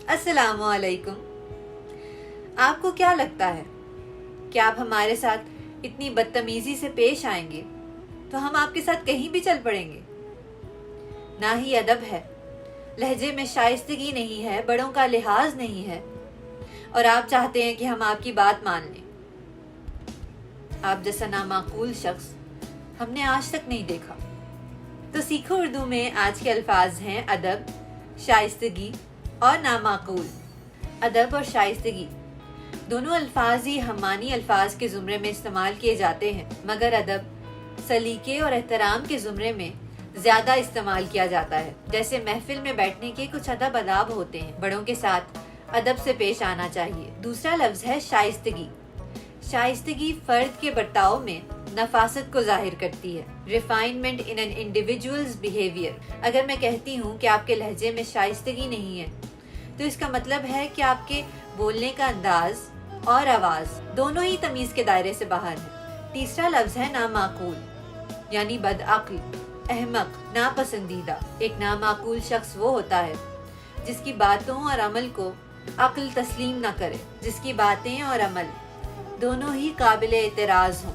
अस्सलाम वालेकुम। आपको क्या लगता है कि आप हमारे साथ इतनी बदतमीजी से पेश आएंगे तो हम आपके साथ कहीं भी चल पड़ेंगे? ना ही अदब है, लहजे में शाइस्तगी नहीं है, बड़ों का लिहाज नहीं है, और आप चाहते हैं कि हम आपकी बात मान लें। आप जैसा नामाकूल शख्स हमने आज तक नहीं देखा। तो सीखो उर्दू में आज के अल्फाज हैं अदब, शाइस्तगी और नामाकूल। अदब और शाइस्तगी दोनों अल्फाज ही हमानी अल्फाज के ज़ुमरे में इस्तेमाल किए जाते हैं, मगर अदब सलीके और एहतराम के ज़ुमरे में ज़्यादा इस्तेमाल किया जाता है। जैसे महफिल में बैठने के कुछ अदब अदाब होते हैं, बड़ों के साथ अदब से पेश आना चाहिए। दूसरा लफ्ज़ है शाइस्तगी। शाइस्तगी फ़र्द के बर्ताव में नफासत को जाहिर करती है, refinement in an individuals behaviour. अगर मैं कहती हूँ कि आपके लहजे में शाइस्तगी नहीं है तो इसका मतलब है कि आपके बोलने का अंदाज और आवाज़ दोनों ही तमीज़ के दायरे से बाहर है। तीसरा लफ्ज़ है नामाकूल, यानी बदअक्ल, अहमक, नापसंदीदा। एक नामाकूल शख्स वो होता है जिसकी बातों और अमल को अक्ल तस्लीम न करे, जिसकी बातें और अमल दोनों ही काबिल एतराज़ हों।